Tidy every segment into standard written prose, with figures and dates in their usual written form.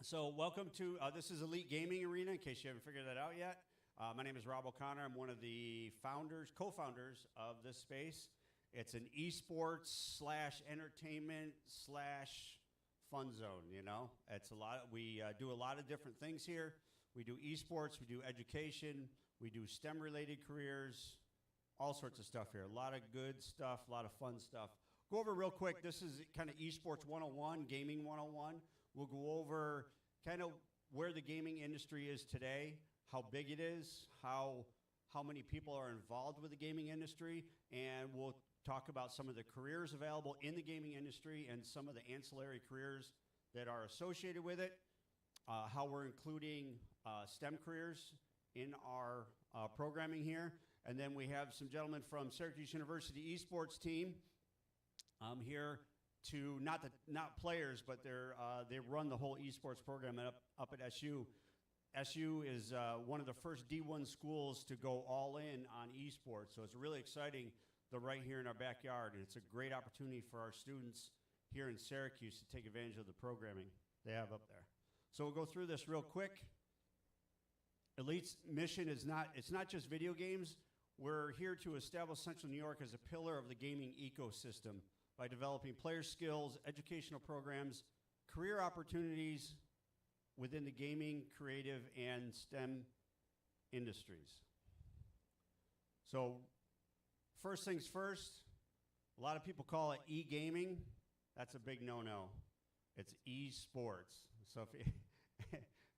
So welcome to, this is Elite Gaming Arena, in case you haven't figured that out yet. My name is Rob O'Connor. I'm one of the founders, co-founders of this space. It's an esports slash entertainment slash fun zone, you know? It's a lot, we do a lot of different things here. We do esports, we do education, we do STEM related careers, all sorts of stuff here. A lot of good stuff, a lot of fun stuff. Go over real quick, this is kind of esports 101, gaming 101. We'll go over kind of where the gaming industry is today, how big it is, how many people are involved with the gaming industry, and we'll talk about some of the careers available in the gaming industry and some of the ancillary careers that are associated with it, how we're including STEM careers in our programming here. And then we have some gentlemen from Syracuse University esports team here to not players, but they run the whole esports program up at SU. SU is one of the first D1 schools to go all in on esports, so it's really exciting. They're right here in our backyard, and it's a great opportunity for our students here in Syracuse to take advantage of the programming they have up there. So we'll go through this real quick. Elite's mission is it's not just video games. We're here to establish Central New York as a pillar of the gaming ecosystem by developing player skills, educational programs, career opportunities within the gaming, creative, and STEM industries. So first things first, a lot of people call it e-gaming. That's a big no-no. It's e-sports. So if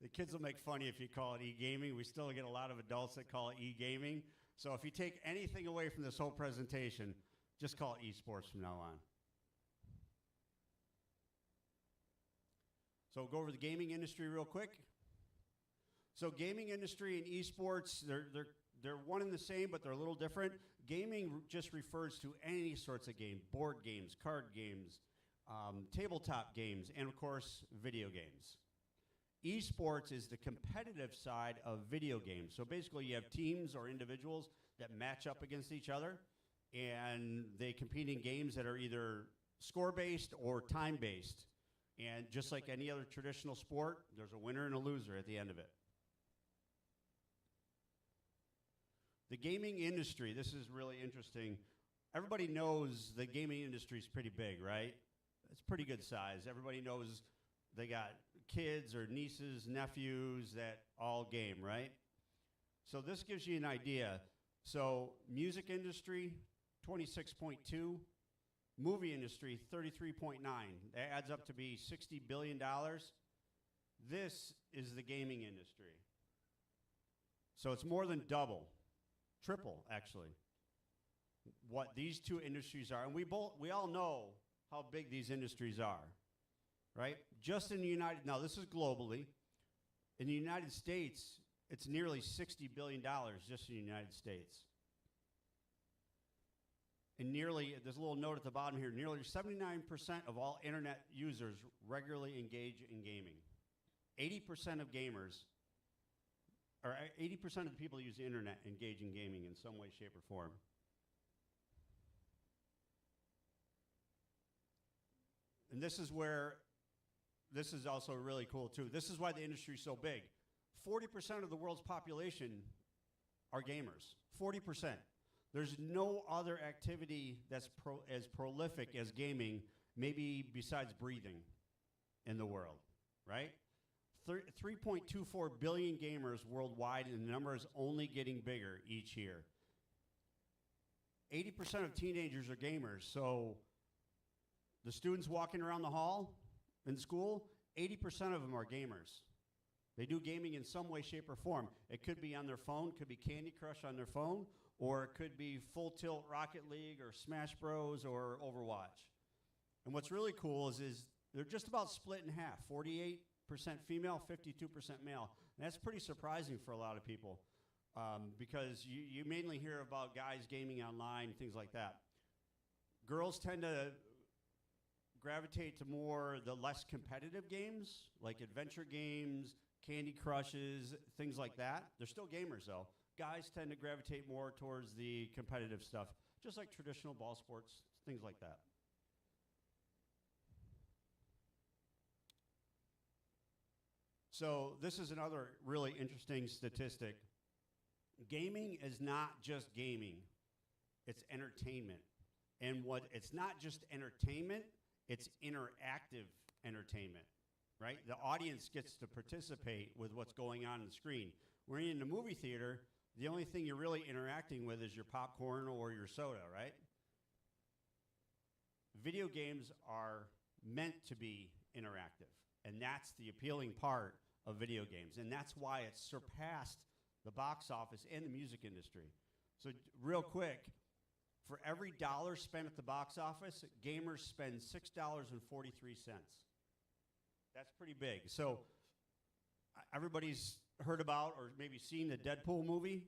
the kids will make fun if you call it e-gaming. We still get a lot of adults that call it e-gaming. So if you take anything away from this whole presentation, just call it e-sports from now on. So we'll go over the gaming industry real quick. So gaming industry and esports, they're one and the same, but they're a little different. Gaming just refers to any sorts of game, board games, card games, tabletop games, and of course, video games. Esports is the competitive side of video games. So basically you have teams or individuals that match up against each other, and they compete in games that are either score-based or time-based. And just like any other traditional sport, there's a winner and a loser at the end of it. The gaming industry, this is really interesting. Everybody knows the gaming industry is pretty big, right? It's pretty good size. Everybody knows they got kids or nieces, nephews that all game, right? So this gives you an idea. So music industry, 26.2. Movie industry, 33.9. That adds up to be $60 billion. This is the gaming industry. So it's more than double, triple actually, what these two industries are. And we all know how big these industries are, right? Just in the now this is globally. In the United States, it's nearly $60 billion just in the United States. And nearly, there's a little note at the bottom here, nearly 79% of all internet users regularly engage in gaming. 80% of gamers, or 80% of the people who use the internet engage in gaming in some way, shape, or form. And this is where, this is also really cool too. This is why the industry is so big. 40% of the world's population are gamers, 40%. There's no other activity that's as prolific as gaming, maybe besides breathing, in the world, right? 3.24 billion gamers worldwide, and the number is only getting bigger each year. 80% of teenagers are gamers, so the students walking around the hall in school, 80% of them are gamers. They do gaming in some way, shape, or form. It could be on their phone, could be Candy Crush on their phone, or it could be Full Tilt Rocket League or Smash Bros or Overwatch. And what's really cool is they're just about split in half, 48% female, 52% male. And that's pretty surprising for a lot of people because you mainly hear about guys gaming online, things like that. Girls tend to gravitate to more the less competitive games, like adventure games, Candy Crushes, things like that. They're still gamers though. Guys tend to gravitate more towards the competitive stuff, just like traditional ball sports, things like that. So this is another really interesting statistic. Gaming is not just gaming, it's entertainment. And what it's not just entertainment, it's interactive entertainment, right? The audience gets to participate with what's going on the screen. When you're in the movie theater, the only thing you're really interacting with is your popcorn or your soda, right? Video games are meant to be interactive, and that's the appealing part of video games, and that's why it's surpassed the box office and the music industry. So real quick, for every dollar spent at the box office, gamers spend $6.43. That's pretty big. So everybody's heard about or maybe seen the Deadpool movie.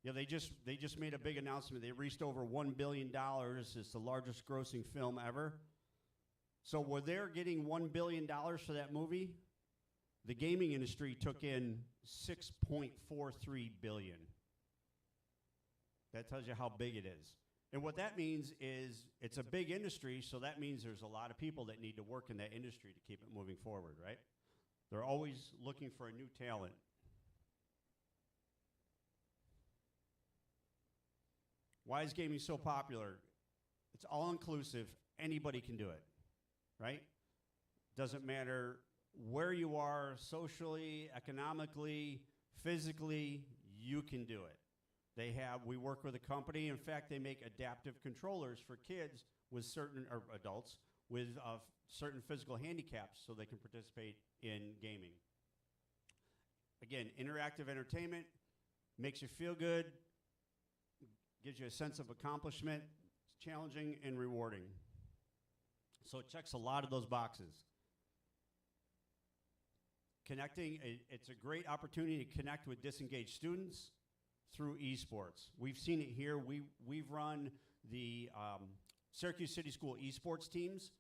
Yeah, they just made a big announcement. They reached over $1 billion. It's the largest grossing film ever. So were they getting $1 billion for that movie? The gaming industry took in $6.43 billion. That tells you how big it is. And what that means is it's a big industry, so that means there's a lot of people that need to work in that industry to keep it moving forward, right? They're always looking for a new talent. Why is gaming so popular? It's all inclusive. Anybody can do it, right? Doesn't matter where you are socially, economically, physically, you can do it. We work with a company. In fact, they make adaptive controllers for kids with certain, or adults, with certain physical handicaps so they can participate in gaming. Again, interactive entertainment makes you feel good, gives you a sense of accomplishment, it's challenging and rewarding. So it checks a lot of those boxes. It's a great opportunity to connect with disengaged students through esports. We've seen it here. We've run the Syracuse City School esports teams.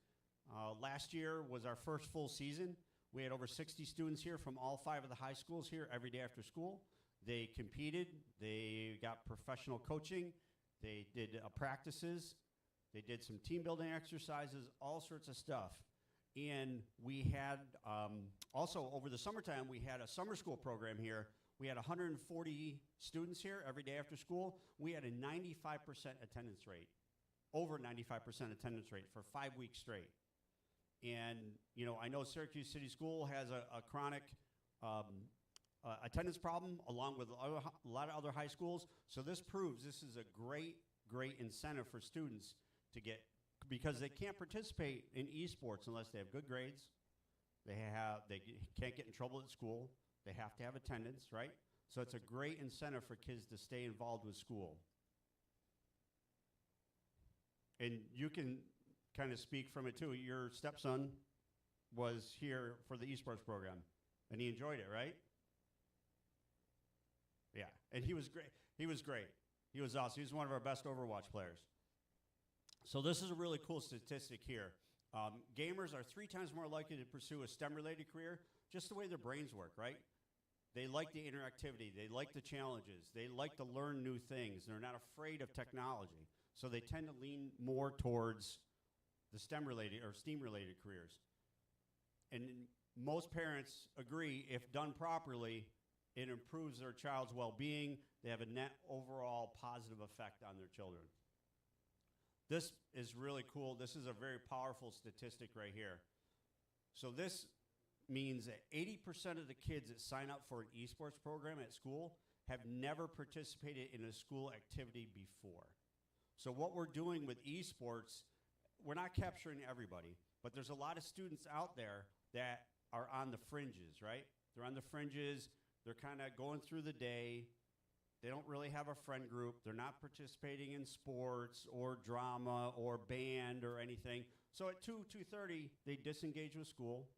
Last year was our first full season. We had over 60 students here from all 5 of the high schools here every day after school. They competed, they got professional coaching, they did practices, they did some team building exercises, all sorts of stuff. And we had, also over the summertime, we had a summer school program here. We had 140 students here every day after school. We had a 95% attendance rate, over 95% attendance rate for 5 weeks straight. And, you know, I know Syracuse City School has a chronic attendance problem along with a lot of other high schools. So this proves this is a great, great incentive for students to get, because they can't participate in esports unless they have good grades. They can't get in trouble at school. They have to have attendance, right? So it's a great incentive for kids to stay involved with school. And you can kind of speak from it too. Your stepson was here for the esports program, and he enjoyed it, right? Yeah, and he was great. He was great. He was awesome. He was one of our best Overwatch players. So this is a really cool statistic here. Gamers are 3 times more likely to pursue a STEM-related career, just the way their brains work, right? They like the interactivity. They like the challenges. They like to learn new things. They're not afraid of technology. So they tend to lean more towards the STEM-related or STEAM-related careers. And most parents agree, if done properly, it improves their child's well-being. They have a net overall positive effect on their children. This is really cool. This is a very powerful statistic right here. So this means that 80% of the kids that sign up for an esports program at school have never participated in a school activity before. So what we're doing with esports, we're not capturing everybody, but there's a lot of students out there that are on the fringes, right? They're on the fringes. They're kind of going through the day. They don't really have a friend group. They're not participating in sports or drama or band or anything. So at 2:30, they disengage with school.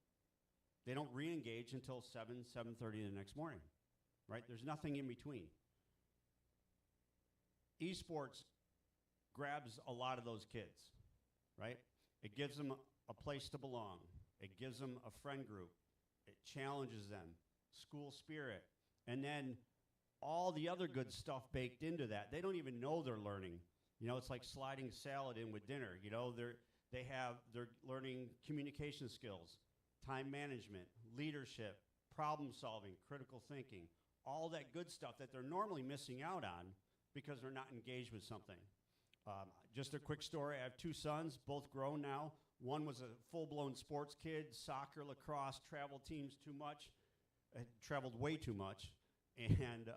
They don't re-engage until 7:30 the next morning, right? There's nothing in between. Esports grabs a lot of those kids, right? It gives them a place to belong. It gives them a friend group. It challenges them, school spirit, and then all the other good stuff baked into that. They don't even know they're learning. You know, it's like sliding salad in with dinner. You know, they're learning communication skills, time management, leadership, problem solving, critical thinking, all that good stuff that they're normally missing out on because they're not engaged with something. Just a quick story. I have two sons, both grown now. One was a full-blown sports kid, soccer, lacrosse, travel teams too much, traveled way too much. And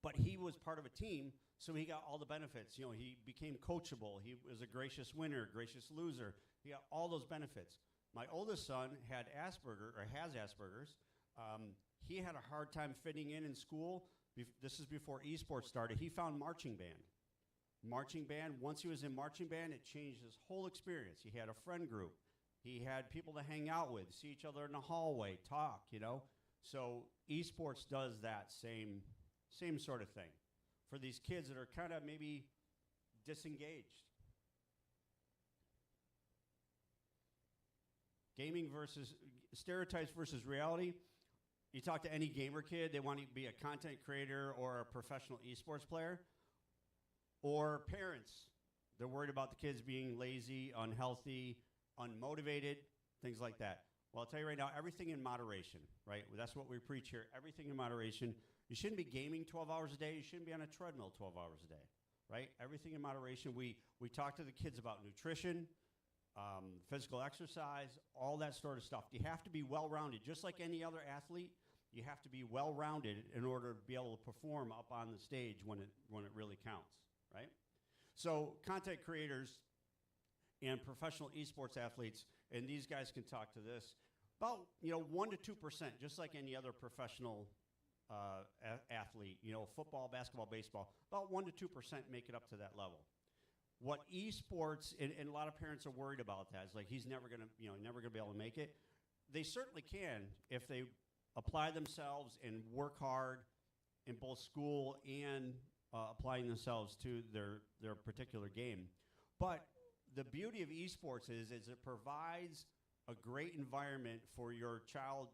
but he was part of a team, so he got all the benefits. You know, he became coachable. He was a gracious winner, gracious loser. He got all those benefits. My oldest son had Asperger, or has Asperger's. He had a hard time fitting in school. This is before esports started. He found marching band. Marching band, once he was in marching band, it changed his whole experience. He had a friend group. He had people to hang out with, see each other in the hallway, talk, you know. So esports does that same sort of thing for these kids that are kind of maybe disengaged. Gaming versus stereotypes versus reality. You talk to any gamer kid, they want to be a content creator or a professional esports player. Or parents, they're worried about the kids being lazy, unhealthy, unmotivated, things like that. Well, I'll tell you right now, everything in moderation, right? That's what we preach here, everything in moderation. You shouldn't be gaming 12 hours a day. You shouldn't be on a treadmill 12 hours a day, right? Everything in moderation. We talk to the kids about nutrition, physical exercise, all that sort of stuff. You have to be well-rounded. Just like any other athlete, you have to be well-rounded in order to be able to perform up on the stage when it really counts, right? So content creators and professional esports athletes, and these guys can talk to this, about 1 to 2%, just like any other professional athlete, football, basketball, baseball, about 1 to 2% make it up to that level. What esports, and a lot of parents are worried about that. It's like he's never gonna be able to make it. They certainly can if they apply themselves and work hard in both school and applying themselves to their particular game. But the beauty of esports is it provides a great environment for your child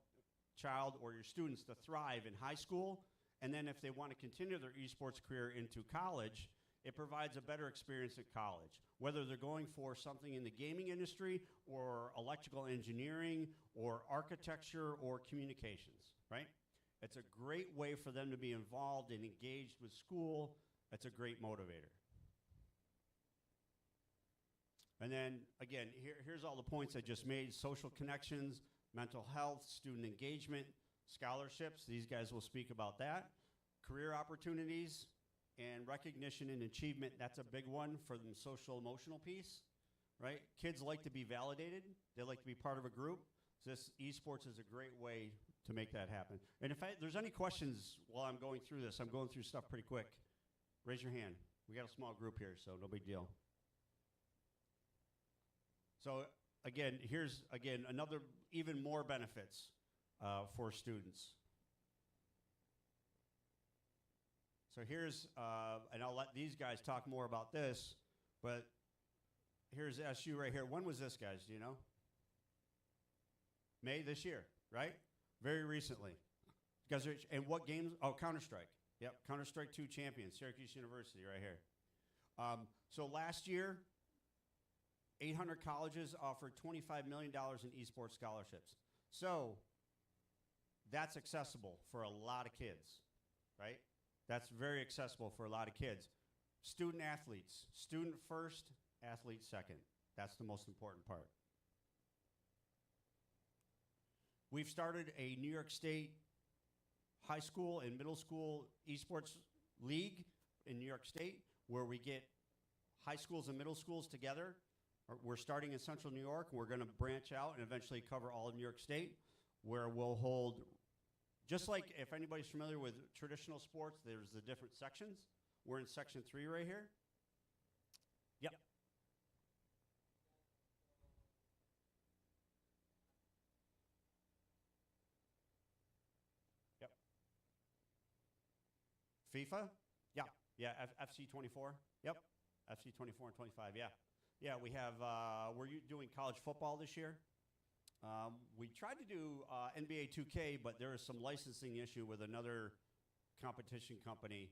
or your students to thrive in high school, and then if they want to continue their esports career into college, it provides a better experience at college, whether they're going for something in the gaming industry or electrical engineering or architecture or communications, right? It's a great way for them to be involved and engaged with school. It's a great motivator. And then, again, here's all the points I just made: social connections, mental health, student engagement, scholarships. These guys will speak about that. Career opportunities and recognition and achievement. That's a big one for the social emotional piece, right? Kids like to be validated. They like to be part of a group. So this esports is a great way to make that happen. And if there's any questions while I'm going through this, I'm going through stuff pretty quick. Raise your hand. We got a small group here, so no big deal. So again, here's another even more benefits for students. So here's, and I'll let these guys talk more about this, but here's SU right here. When was this, guys? Do you know? May this year, right? Very recently. You guys are, and what games? Oh, Counter-Strike. Yep, Counter-Strike 2 champions, Syracuse University right here. So last year, 800 colleges offered $25 million in esports scholarships. So that's accessible for a lot of kids, right? That's very accessible for a lot of kids. Student athletes, student first, athlete second. That's the most important part. We've started a New York State high school and middle school esports league in New York State where we get high schools and middle schools together. We're starting in Central New York. We're going to branch out and eventually cover all of New York State, where we'll hold, just like if anybody's familiar with traditional sports, there's the different sections. We're in section 3 right here. Yep. Yep. FIFA? Yeah. Yeah, FC 24. Yep. FC 24 and 25, yeah. Yeah, we have, we're doing college football this year. We tried to do NBA 2K, but there is some licensing issue with another competition company,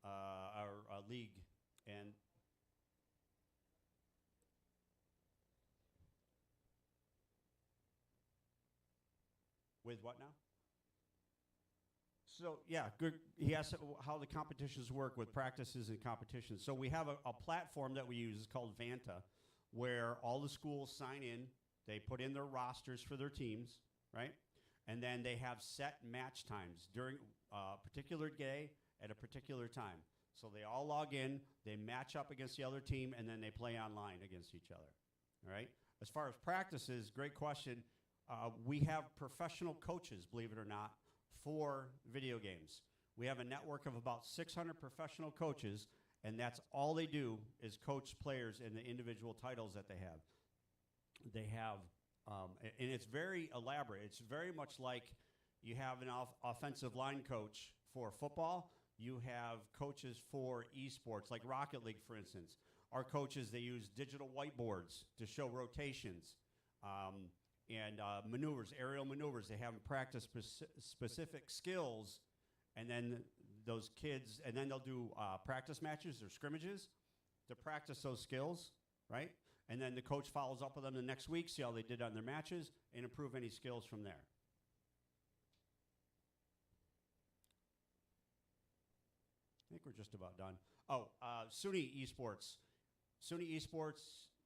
our league. And With what now? So yeah, good. He asked how the competitions work with practices and competitions. So we have a platform that we use. It's called Vanta, where all the schools sign in. They put in their rosters for their teams, right? And then they have set match times during a particular day at a particular time. So they all log in, they match up against the other team, and then they play online against each other, all right? As far as practices, great question. We have professional coaches, believe it or not, for video games. We have a network of about 600 professional coaches, and that's all they do is coach players in the individual titles that they have. They have, and it's very elaborate. It's very much like you have an offensive line coach for football. You have coaches for esports, like Rocket League, for instance. Our coaches, they use digital whiteboards to show rotations. And maneuvers, aerial maneuvers. They have them practice specific skills, and then those kids, and then they'll do practice matches or scrimmages to practice those skills, right? And then the coach follows up with them the next week, see how they did on their matches, and improve any skills from there. I think we're just about done. Oh, SUNY Esports. SUNY Esports,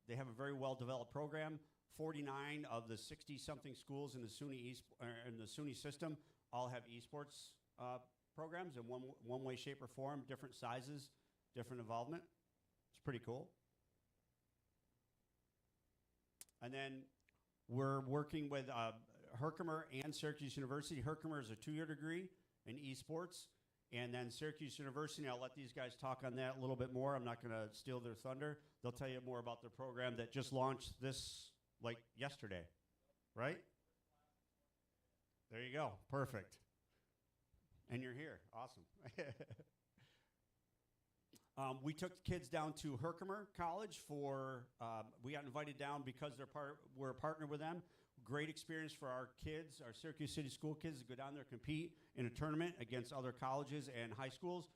they have a very well-developed program. 49 of the 60-something schools in the SUNY system all have esports programs in one way, shape, or form, different sizes, different involvement. It's pretty cool. And then we're working with Herkimer and Syracuse University. Herkimer is a 2-year degree in esports. And then Syracuse University, I'll let these guys talk on that a little bit more. I'm not going to steal their thunder. They'll tell you more about their program that just launched this like yesterday, right? There you go. Perfect. And you're here. Awesome. We took kids down to Herkimer College for, we got invited down because we're a partner with them. Great experience for our kids, our Syracuse City School kids, to go down there, compete in a tournament against other colleges and high schools.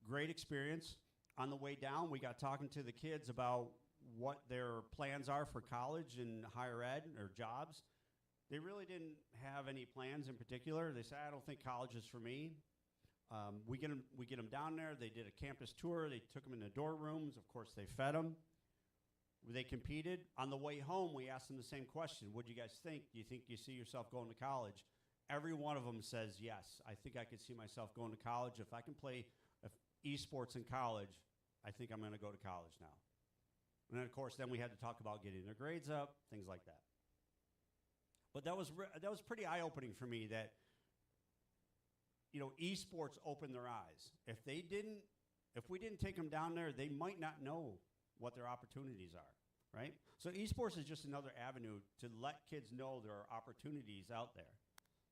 Great experience. On the way down, we got talking to the kids about what their plans are for college and higher ed or jobs. They really didn't have any plans in particular. They said, I don't think college is for me. We get them down there. They did a campus tour. They took them in the dorm rooms. Of course, they fed them. They competed. On the way home, we asked them the same question. What do you guys think? Do you think you see yourself going to college? Every one of them says, yes, I think I could see myself going to college. If I can play esports in college, I think I'm going to go to college now. And then, of course, then we had to talk about getting their grades up, things like that. But that was pretty eye-opening for me that, you know, esports opened their eyes. If we didn't take them down there, they might not know what their opportunities are, right? So esports is just another avenue to let kids know there are opportunities out there.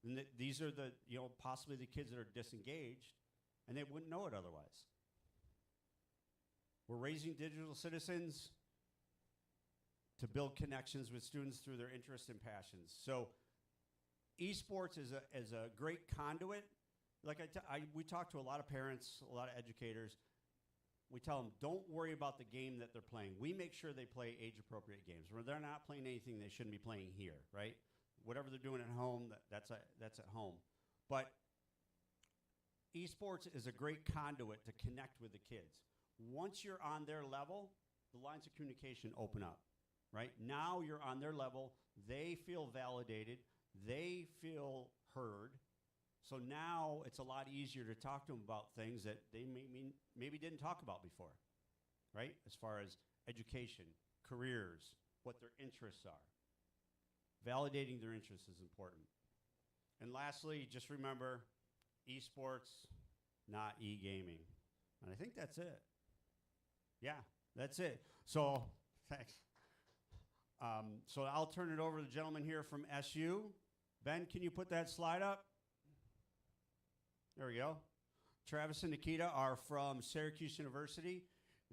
And these are the, you know, possibly the kids that are disengaged, and they wouldn't know it otherwise. We're raising digital citizens to build connections with students through their interests and passions. So esports is a great conduit. Like we talk to a lot of parents, a lot of educators. We tell them, don't worry about the game that they're playing. We make sure they play age-appropriate games. Where they're not playing anything they shouldn't be playing here, right? Whatever they're doing at home, that's at home. But esports is a great conduit to connect with the kids. Once you're on their level, the lines of communication open up, right? Now you're on their level. They feel validated. They feel heard. So now it's a lot easier to talk to them about things that they maybe didn't talk about before, right? As far as education, careers, what their interests are. Validating their interests is important. And lastly, just remember, esports, not e-gaming. And I think that's it. Yeah, that's it. So, thanks. So I'll turn it over to the gentleman here from SU. Ben, can you put that slide up? There we go. Travis and Nikita are from Syracuse University.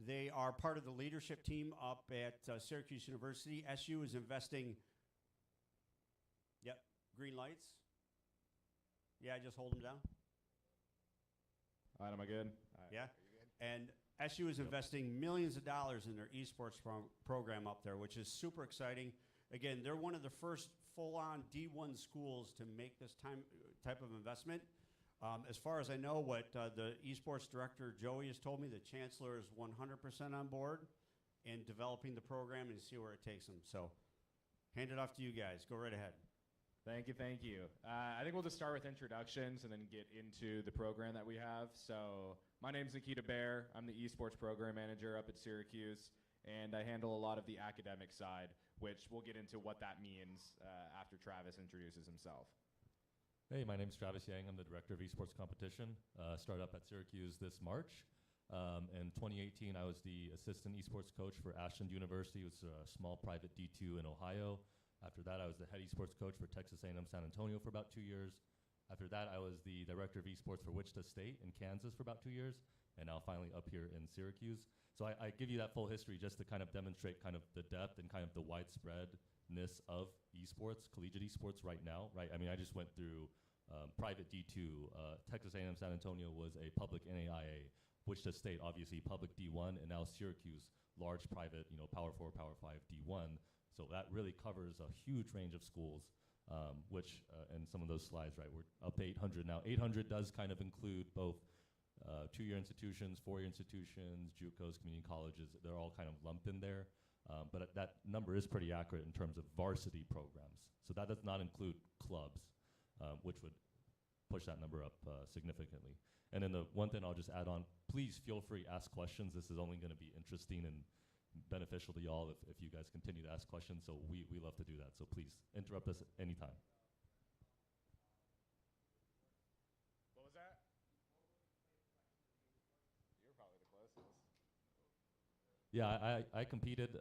They are part of the leadership team up at Syracuse University. SU is investing, yep, green lights. Yeah, just hold them down. All right, am I good? Yeah. And SU is investing millions of dollars in their esports program up there, which is super exciting. Again, they're one of the first full-on D1 schools to make this type of investment. As far as I know, what the esports director, Joey, has told me, the chancellor is 100% on board in developing the program and see where it takes them. So hand it off to you guys. Go right ahead. Thank you, thank you. I think we'll just start with introductions and then get into the program that we have. So my name's Nikita Baer. I'm the esports program manager up at Syracuse, and I handle a lot of the academic side, which we'll get into what that means after Travis introduces himself. Hey, my name's Travis Yang. I'm the director of esports competition. Started up at Syracuse this March. In 2018, I was the assistant esports coach for Ashland University. It was a small private D2 in Ohio. After that, I was the head esports coach for Texas A&M San Antonio for about 2 years. After that, I was the director of esports for Wichita State in Kansas for about 2 years, and now finally up here in Syracuse. So I give you that full history just to kind of demonstrate kind of the depth and kind of the widespreadness of esports, collegiate esports right now, right? I mean, I just went through private D2. Texas A&M San Antonio was a public NAIA. Wichita State, obviously, public D1, and now Syracuse, large private, Power 4, Power 5 D1. So that really covers a huge range of schools, which, in some of those slides, right, we're up to 800 now. 800 does kind of include both 2-year institutions, 4-year institutions, JUCOs, community colleges. They're all kind of lumped in there. But that number is pretty accurate in terms of varsity programs. So that does not include clubs, which would push that number up significantly. And then the one thing I'll just add on, please feel free to ask questions. This is only going to be interesting and beneficial to y'all if you guys continue to ask questions. So we love to do that. So please interrupt us anytime. What was that? You're probably the closest. Yeah, I competed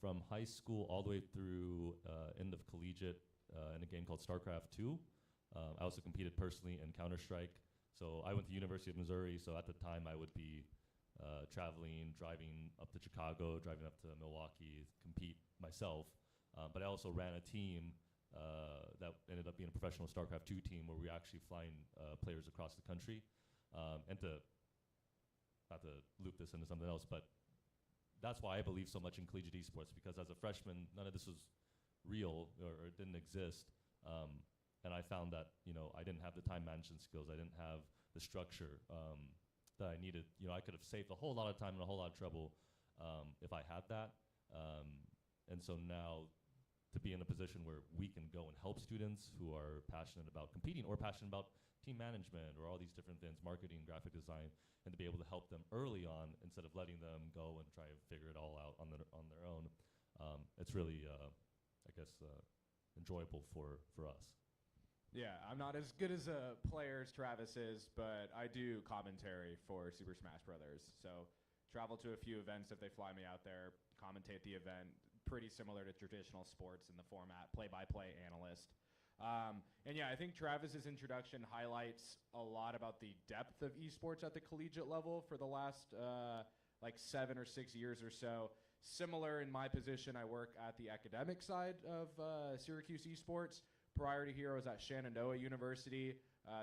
from high school all the way through end of collegiate in a game called StarCraft 2. I also competed personally in Counter-Strike. So I went to University of Missouri, so at the time I would be traveling, driving up to Chicago, driving up to Milwaukee, compete myself. But I also ran a team that ended up being a professional StarCraft 2 team where we were actually flying players across the country. And not to loop this into something else, but that's why I believe so much in collegiate esports, because as a freshman, none of this was real or it didn't exist. And I found that, I didn't have the time management skills. I didn't have the structure that I needed. I could have saved a whole lot of time and a whole lot of trouble if I had that. And so now to be in a position where we can go and help students who are passionate about competing or passionate about team management or all these different things, marketing, graphic design, and to be able to help them early on instead of letting them go and try to figure it all out on their own, it's really, enjoyable for us. Yeah, I'm not as good as a player as Travis is, but I do commentary for Super Smash Brothers. So travel to a few events if they fly me out there, commentate the event, pretty similar to traditional sports in the format, play-by-play analyst. And yeah, I think Travis's introduction highlights a lot about the depth of esports at the collegiate level for the last 7 or 6 years or so. Similar in my position, I work at the academic side of Syracuse esports. Prior to here, I was at Shenandoah University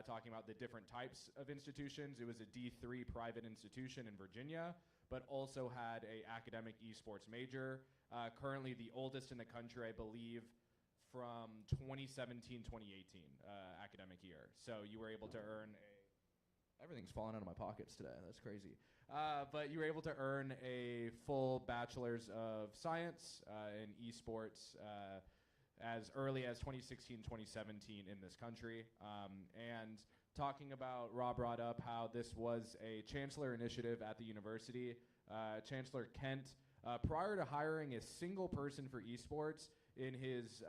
talking about the different types of institutions. It was a D3 private institution in Virginia, but also had a academic esports major. Currently the oldest in the country, I believe, from 2017-2018 academic year. So you were able to earn everything's falling out of my pockets today. That's crazy. But you were able to earn a full bachelor's of science in esports as early as 2016-2017 in this country. And talking about, Rob brought up how this was a chancellor initiative at the university. Chancellor Kent, prior to hiring a single person for esports, in his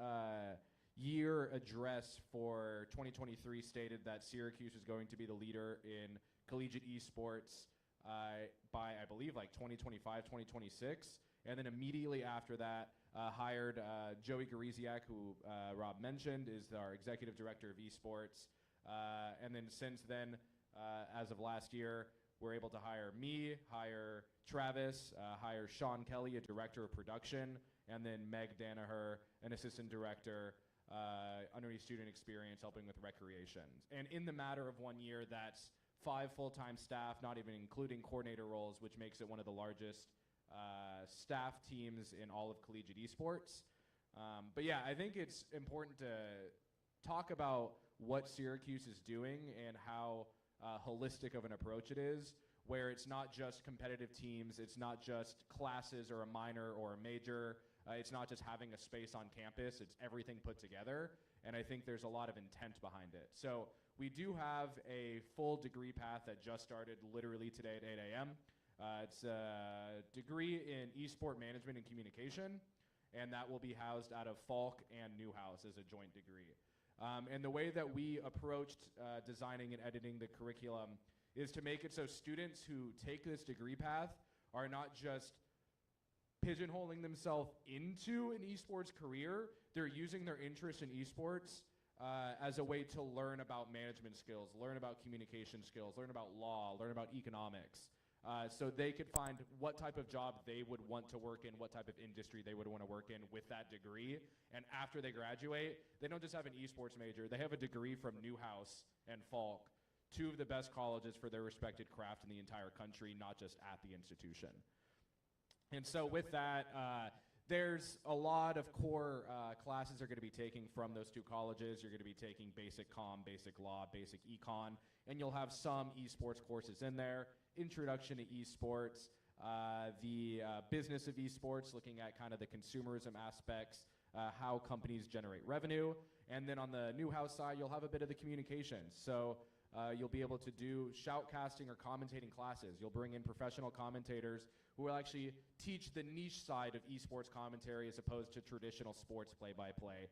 year address for 2023 stated that Syracuse is going to be the leader in collegiate esports by, I believe, 2025, 2026. And then immediately after that, hired Joey Gariziak, who Rob mentioned, is our executive director of esports. And then since then, as of last year, we're able to hire me, hire Travis, hire Sean Kelly, a director of production, and then Meg Danaher, an assistant director, underneath student experience, helping with recreations. And in the matter of 1 year, that's 5 full-time staff, not even including coordinator roles, which makes it one of the largest staff teams in all of collegiate esports. But yeah, I think it's important to talk about what Syracuse is doing and how holistic of an approach it is, where it's not just competitive teams, it's not just classes or a minor or a major, it's not just having a space on campus, it's everything put together, and I think there's a lot of intent behind it. So we do have a full degree path that just started literally today at 8 a.m. It's a degree in esport management and communication, and that will be housed out of Falk and Newhouse as a joint degree. And the way that we approached designing and editing the curriculum is to make it so students who take this degree path are not just pigeonholing themselves into an esports career, they're using their interest in esports as a way to learn about management skills, learn about communication skills, learn about law, learn about economics. So they could find what type of job they would want to work in, what type of industry they would want to work in with that degree. And after they graduate, they don't just have an esports major, they have a degree from Newhouse and Falk, two of the best colleges for their respected craft in the entire country, not just at the institution. And so with that, there's a lot of core classes they're going to be taking from those two colleges. You're going to be taking basic comm, basic law, basic econ, and you'll have some esports courses in there. Introduction to esports, the business of esports, looking at kind of the consumerism aspects, how companies generate revenue. And then on the Newhouse side, you'll have a bit of the communications. So you'll be able to do shoutcasting or commentating classes. You'll bring in professional commentators who will actually teach the niche side of esports commentary as opposed to traditional sports play-by-play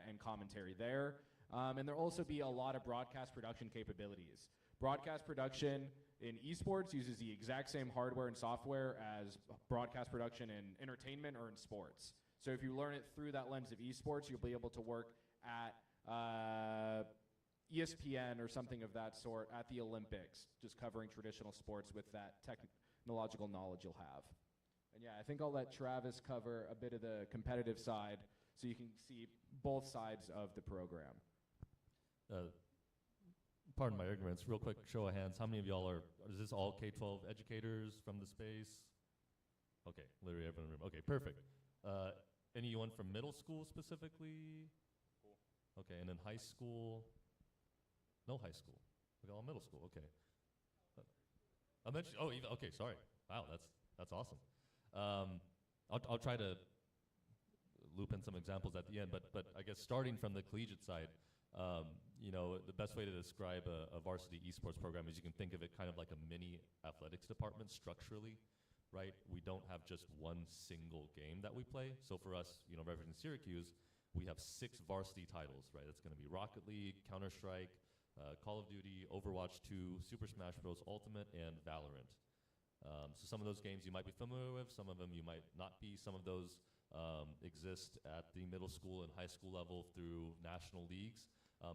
and commentary there. And there'll also be a lot of broadcast production capabilities. Broadcast production in esports uses the exact same hardware and software as broadcast production in entertainment or in sports. So if you learn it through that lens of esports, you'll be able to work at ESPN or something of that sort at the Olympics, just covering traditional sports with that technological knowledge you'll have. And yeah, I think I'll let Travis cover a bit of the competitive side so you can see both sides of the program. Pardon my ignorance, real quick show of hands, how many of y'all is this all K-12 educators from the space? Okay, literally everyone in the room. Okay, perfect. Anyone from middle school specifically? Cool. Okay, and then high school? No high school. We got all middle school, okay. Okay, sorry. Wow, that's awesome. I'll try to loop in some examples at the end, but I guess starting from the collegiate side, the best way to describe a varsity esports program is you can think of it kind of like a mini athletics department structurally, right? We don't have just one single game that we play. So for us, representing Syracuse, we have 6 varsity titles, right? It's going to be Rocket League, Counter-Strike, Call of Duty, Overwatch 2, Super Smash Bros. Ultimate, and Valorant. So some of those games you might be familiar with, some of them you might not be. Some of those exist at the middle school and high school level through national leagues.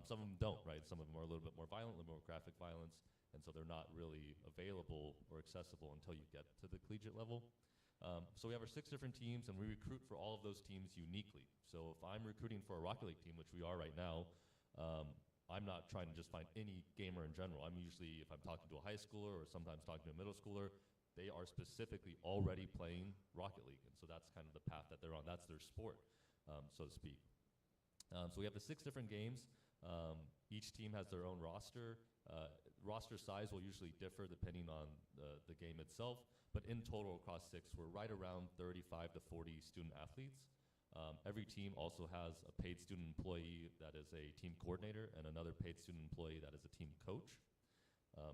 Some of them don't, right? Some of them are a little bit more violent, a little more graphic violence, and so they're not really available or accessible until you get to the collegiate level. So we have our 6 different teams, and we recruit for all of those teams uniquely. So if I'm recruiting for a Rocket League team, which we are right now, I'm not trying to just find any gamer in general. I'm usually, if I'm talking to a high schooler or sometimes talking to a middle schooler, they are specifically already playing Rocket League. And so that's kind of the path that they're on. That's their sport, so to speak. So we have the 6 different games. Each team has their own roster. Roster size will usually differ depending on the game itself. But in total across 6, we're right around 35 to 40 student athletes. Every team also has a paid student employee that is a team coordinator and another paid student employee that is a team coach.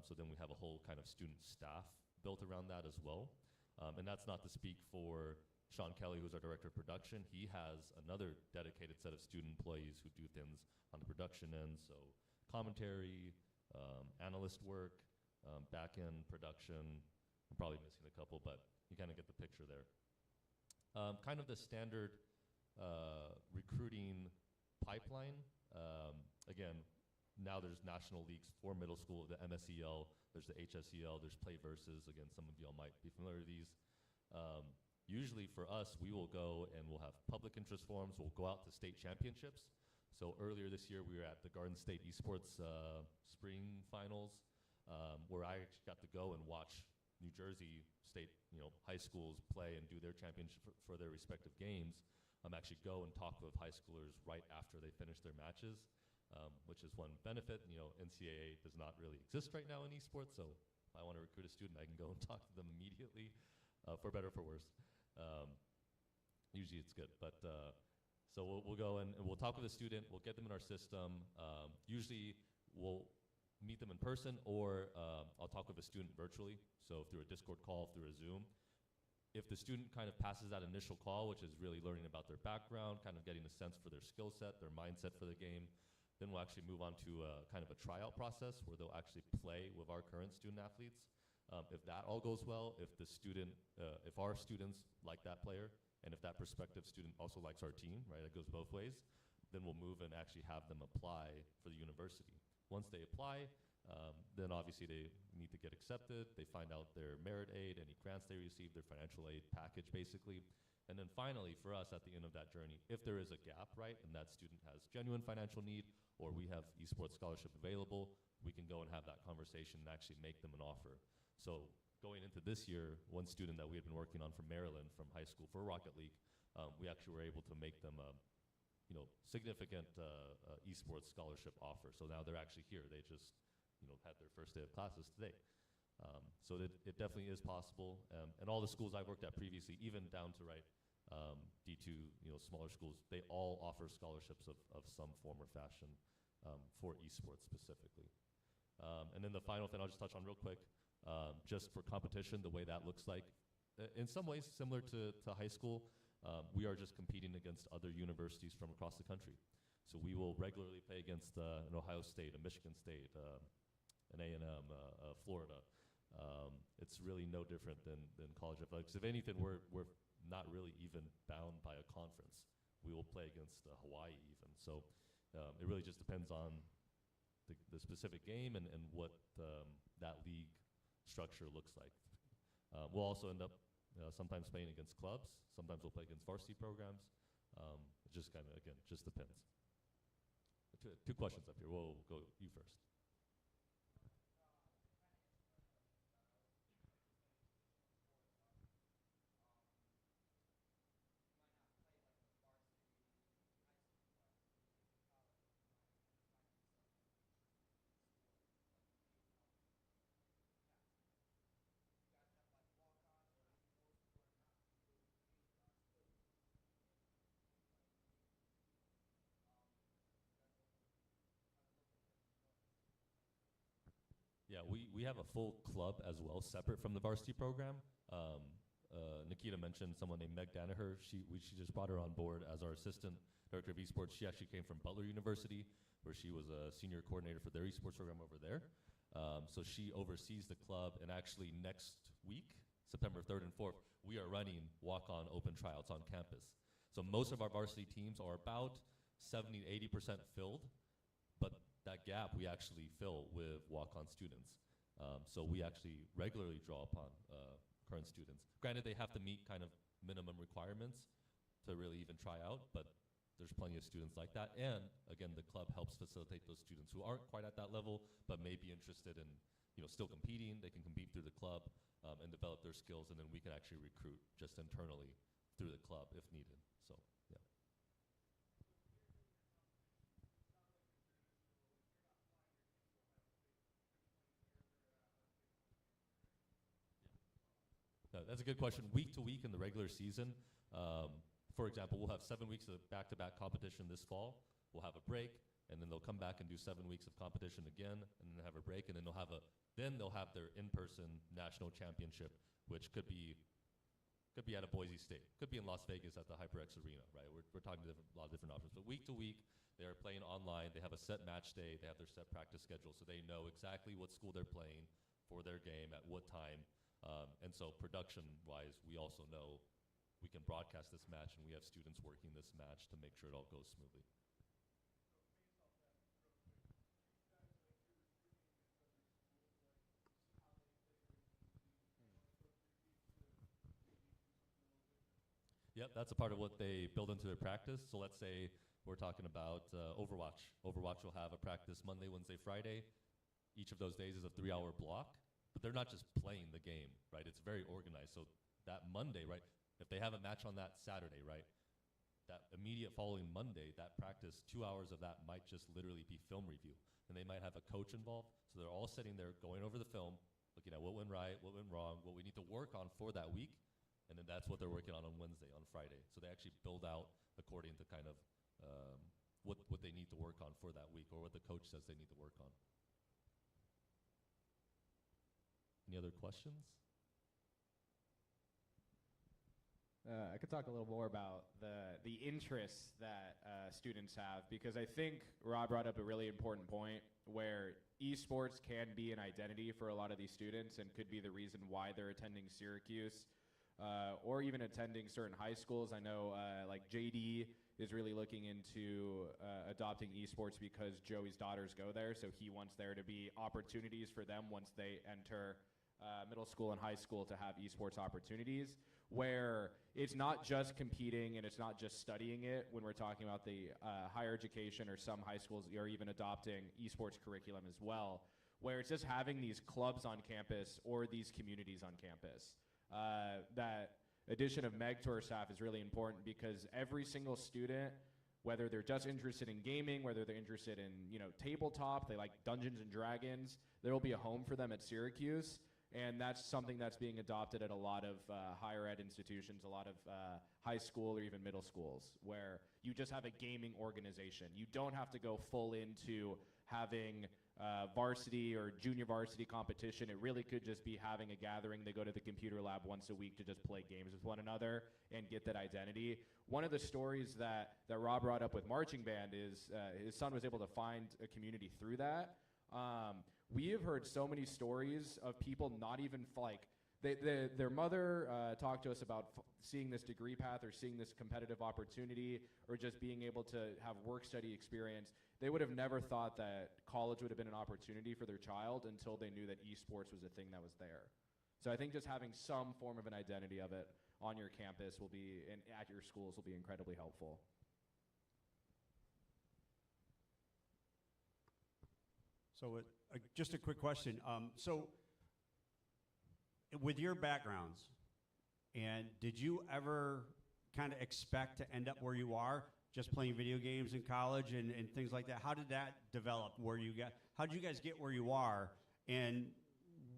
So then we have a whole kind of student staff built around that as well. And that's not to speak for Sean Kelly, who's our director of production. He has another dedicated set of student employees who do things on the production end. So commentary, analyst work, back-end production. I'm probably missing a couple, but you kind of get the picture there. Kind of the standard recruiting pipeline. Again, now there's national leagues for middle school, the MSEL, there's the HSEL, there's Play Versus. Again, some of y'all might be familiar with these. Usually for us, we will go and we'll have public interest forums. We'll go out to state championships. So earlier this year, we were at the Garden State Esports Spring Finals, where I actually got to go and watch New Jersey State, high schools play and do their championship for their respective games. actually go and talk with high schoolers right after they finish their matches, which is one benefit. NCAA does not really exist right now in esports, so if I want to recruit a student, I can go and talk to them immediately, for better or for worse. Usually it's good, but so we'll go and we'll talk with a student, we'll get them in our system. Usually we'll meet them in person, or I'll talk with a student virtually, so through a Discord call, through a Zoom. If the student kind of passes that initial call, which is really learning about their background, kind of getting a sense for their skill set, their mindset for the game, then we'll actually move on to kind of a tryout process where they'll actually play with our current student athletes. If that all goes well, if our students like that player, and if that prospective student also likes our team, right, it goes both ways, then we'll move and actually have them apply for the university. Once they apply, then obviously they need to get accepted. They find out their merit aid, any grants they receive, their financial aid package basically. And then finally, for us at the end of that journey, if there is a gap, right, and that student has genuine financial need, or we have esports scholarship available, we can go and have that conversation and actually make them an offer. So going into this year, one student that we had been working on from Maryland, from high school for Rocket League, we actually were able to make them significant esports scholarship offer. So now they're actually here. They just had their first day of classes today. So it definitely is possible. And all the schools I've worked at previously, even down to D2, smaller schools, they all offer scholarships of some form or fashion for esports specifically. And then the final thing I'll just touch on real quick, just for competition, the way that looks like, in some ways similar to high school, we are just competing against other universities from across the country. So we will regularly play against an Ohio State, a Michigan State, an A&M, Florida. It's really no different than college athletics. If anything, we're not really even bound by a conference. We will play against Hawaii even. So it really just depends on the specific game and what that league structure looks like. We'll also end up sometimes playing against clubs. Sometimes we'll play against varsity programs. It just kind of, again, just depends. Two questions up here. We'll go you first. Yeah, we have a full club as well, separate from the varsity program. Nikita mentioned someone named Meg Danaher. She just brought her on board as our assistant director of esports. She actually came from Butler University, where she was a senior coordinator for their esports program over there. So she oversees the club, and actually next week, September 3rd and 4th, we are running walk-on open tryouts on campus. So most of our varsity teams are about 70 to 80% filled, but that gap we actually fill with walk-on students. So we actually regularly draw upon current students. Granted, they have to meet kind of minimum requirements to really even try out, but there's plenty of students like that. And again, the club helps facilitate those students who aren't quite at that level, but may be interested in still competing. They can compete through the club and develop their skills, and then we can actually recruit just internally through the club if needed. So, yeah. That's a good question. Week to week in the regular season, for example, we'll have 7 weeks of back-to-back competition this fall. We'll have a break, and then they'll come back and do 7 weeks of competition again, and then have a break, and then they'll have their in-person national championship, which could be at a Boise State, could be in Las Vegas at the HyperX Arena, right? We're talking a lot of different options. But week to week, they're playing online. They have a set match day. They have their set practice schedule, so they know exactly what school they're playing for their game at what time. And so production-wise, we also know we can broadcast this match, and we have students working this match to make sure it all goes smoothly. Yep, that's a part of what they build into their practice. So let's say we're talking about Overwatch. Overwatch will have a practice Monday, Wednesday, Friday. Each of those days is a 3-hour block. But they're not just playing the game, right? It's very organized. So that Monday, right, if they have a match on that Saturday, right, that immediate following Monday, that practice, 2 hours of that might just literally be film review. And they might have a coach involved. So they're all sitting there going over the film, looking at what went right, what went wrong, what we need to work on for that week. And then that's what they're working on Wednesday, on Friday. So they actually build out according to kind of what they need to work on for that week, or what the coach says they need to work on. Any other questions? I could talk a little more about the interests that students have, because I think Rob brought up a really important point where esports can be an identity for a lot of these students and could be the reason why they're attending Syracuse or even attending certain high schools. I know like JD is really looking into adopting esports because Joey's daughters go there, so he wants there to be opportunities for them once they enter middle school and high school to have esports opportunities, where it's not just competing and it's not just studying it when we're talking about the higher education, or some high schools are even adopting esports curriculum as well, where it's just having these clubs on campus or these communities on campus. That addition of Meg to our staff is really important, because every single student, whether they're just interested in gaming, whether they're interested in, you know, tabletop, they like Dungeons and Dragons, there will be a home for them at Syracuse. And that's something that's being adopted at a lot of higher ed institutions, a lot of high school or even middle schools, where you just have a gaming organization. You don't have to go full into having varsity or junior varsity competition. It really could just be having a gathering. They go to the computer lab once a week to just play games with one another and get that identity. One of the stories that Rob brought up with marching band is his son was able to find a community through that. We have heard so many stories of people not even their mother talked to us about seeing this degree path or seeing this competitive opportunity or just being able to have work study experience. They would have never thought that college would have been an opportunity for their child until they knew that esports was a thing that was there. So I think just having some form of an identity of it on your campus will be, and at your schools, will be incredibly helpful. So just a quick question. So with your backgrounds, and did you ever kind of expect to end up where you are, just playing video games in college and things like that? How did that develop? How did you guys get where you are? And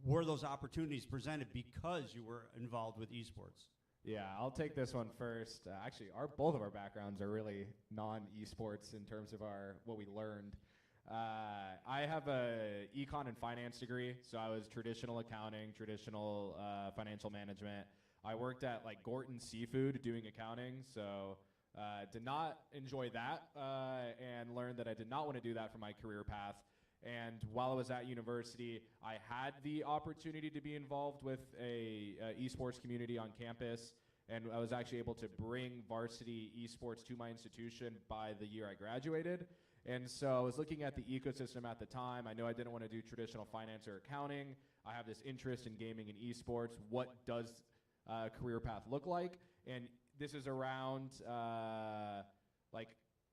were those opportunities presented because you were involved with esports? Yeah, I'll take this one first. Actually, both of our backgrounds are really non-esports in terms of what we learned. I have a econ and finance degree, so I was traditional accounting, traditional financial management. I worked at like Gorton Seafood doing accounting, so did not enjoy that and learned that I did not want to do that for my career path. And while I was at university, I had the opportunity to be involved with a esports community on campus, and I was actually able to bring varsity esports to my institution by the year I graduated. And so I was looking at the ecosystem at the time. I know I didn't want to do traditional finance or accounting. I have this interest in gaming and esports. What does a career path look like? And this is around like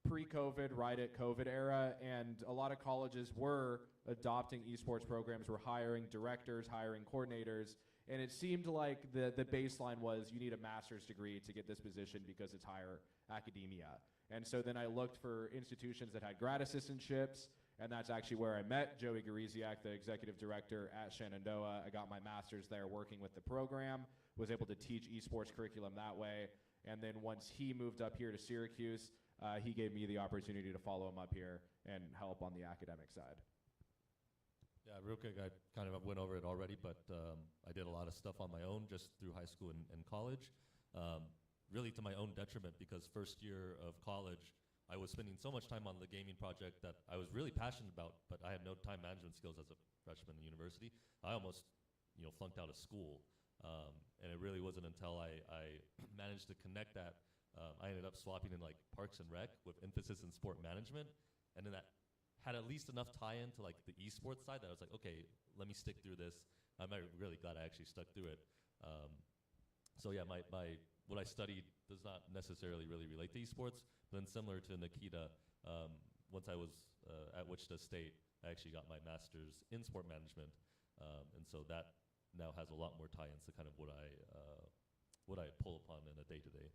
pre-COVID, right at COVID era, and a lot of colleges were adopting esports programs, were hiring directors, hiring coordinators, and it seemed like the baseline was you need a master's degree to get this position because it's higher academia. And so then I looked for institutions that had grad assistantships, and that's actually where I met Joey Gariziak, the executive director at Shenandoah. I got my master's there working with the program, was able to teach esports curriculum that way, and then once he moved up here to Syracuse, he gave me the opportunity to follow him up here and help on the academic side. Yeah, real quick, I kind of went over it already, but I did a lot of stuff on my own just through high school and college. Really to my own detriment, because first year of college, I was spending so much time on the gaming project that I was really passionate about, but I had no time management skills as a freshman in university. I almost, flunked out of school. And it really wasn't until I managed to connect that. I ended up swapping in like Parks and Rec with emphasis in sport management. And then that had at least enough tie-in to like the esports side that I was like, okay, let me stick through this. I'm really glad I actually stuck through it. So yeah, what I studied does not necessarily really relate to esports, but then similar to Nikita, once I was at Wichita State, I actually got my master's in sport management, and so that now has a lot more tie-ins to kind of what I pull upon in a day-to-day.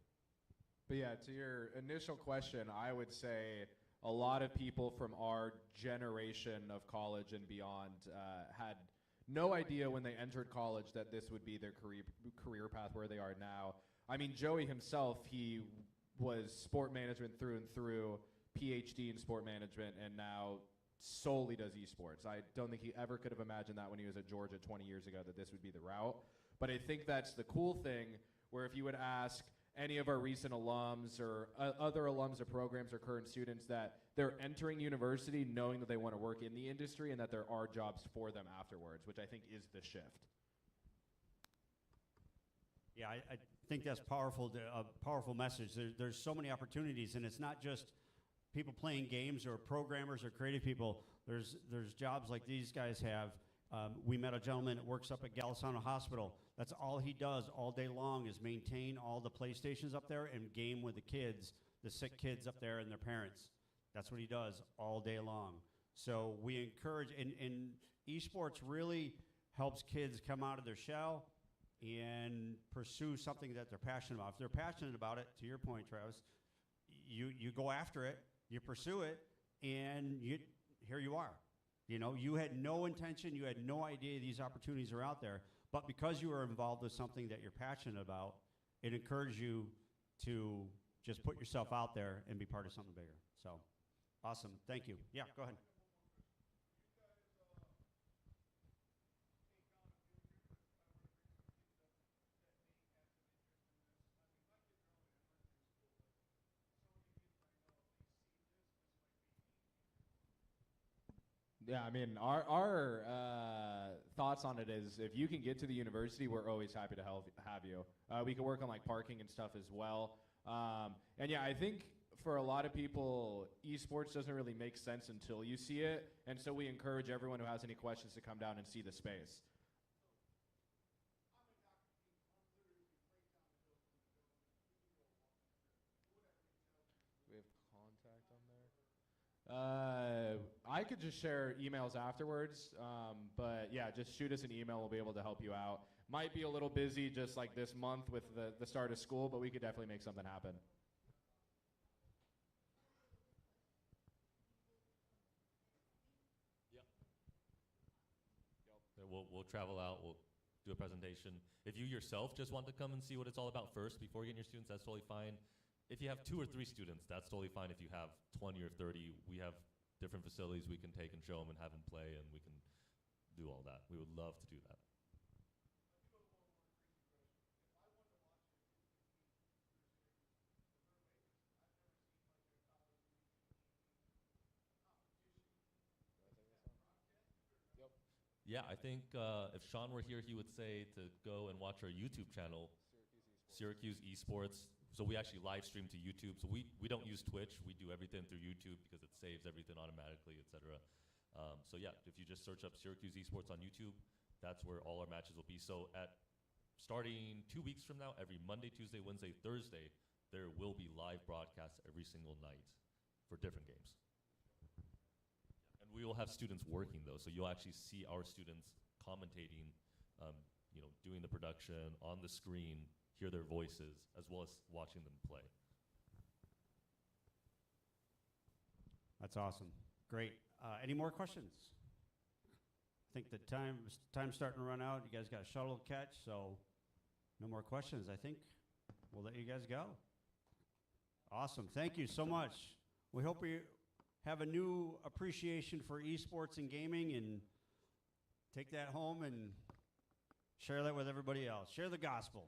But yeah, to your initial question, I would say a lot of people from our generation of college and beyond had no idea when they entered college that this would be their career path where they are now. I mean, Joey himself, he was sport management through and through, PhD in sport management, and now solely does esports. I don't think he ever could have imagined that when he was at Georgia 20 years ago, that this would be the route. But I think that's the cool thing, where if you would ask any of our recent alums or other alums of programs or current students, that they're entering university knowing that they want to work in the industry and that there are jobs for them afterwards, which I think is the shift. Yeah, I think that's powerful. A powerful message. There's so many opportunities, and it's not just people playing games or programmers or creative people. There's jobs like these guys have. We met a gentleman that works up at Galisano Hospital. That's all he does all day long is maintain all the PlayStations up there and game with the kids, the sick kids up there and their parents. That's what he does all day long. So we encourage, and esports really helps kids come out of their shell and pursue something that they're passionate about. If they're passionate about it, to your point, Travis, you go after it, you pursue it, and here you are. You know, you had no intention, you had no idea these opportunities are out there, but because you were involved with something that you're passionate about, it encouraged you to just put yourself out there and be part of something bigger. So, awesome. Thank you. Yeah, go ahead. Yeah, I mean, our thoughts on it is if you can get to the university, we're always happy to have you. We can work on like parking and stuff as well. And yeah, I think for a lot of people, esports doesn't really make sense until you see it. And so we encourage everyone who has any questions to come down and see the space. We have contact on there. I could just share emails afterwards, but yeah, just shoot us an email. We'll be able to help you out. Might be a little busy just like this month with the start of school, but we could definitely make something happen. We'll travel out. We'll do a presentation. If you yourself just want to come and see what it's all about first before getting your students, that's totally fine. If you have 2 or 3 students, that's totally fine. If you have 20 or 30, we have different facilities we can take and show them and have them play, and we can do all that. We would love to do that. Yeah, I think if Sean were here, he would say to go and watch our YouTube channel, Syracuse Esports. So we actually live stream to YouTube. So we don't use Twitch. We do everything through YouTube because it saves everything automatically, etc. So yeah, if you just search up Syracuse Esports on YouTube, that's where all our matches will be. So starting 2 weeks from now, every Monday, Tuesday, Wednesday, Thursday, there will be live broadcasts every single night for different games. And we will have students working though, so you'll actually see our students commentating, doing the production on the screen, hear their voices, as well as watching them play. That's awesome. Great. Any more questions? I think the time's starting to run out. You guys got a shuttle to catch, so no more questions. I think we'll let you guys go. Awesome. Thank you so much. We hope we have a new appreciation for esports and gaming, and take that home and share that with everybody else. Share the gospel.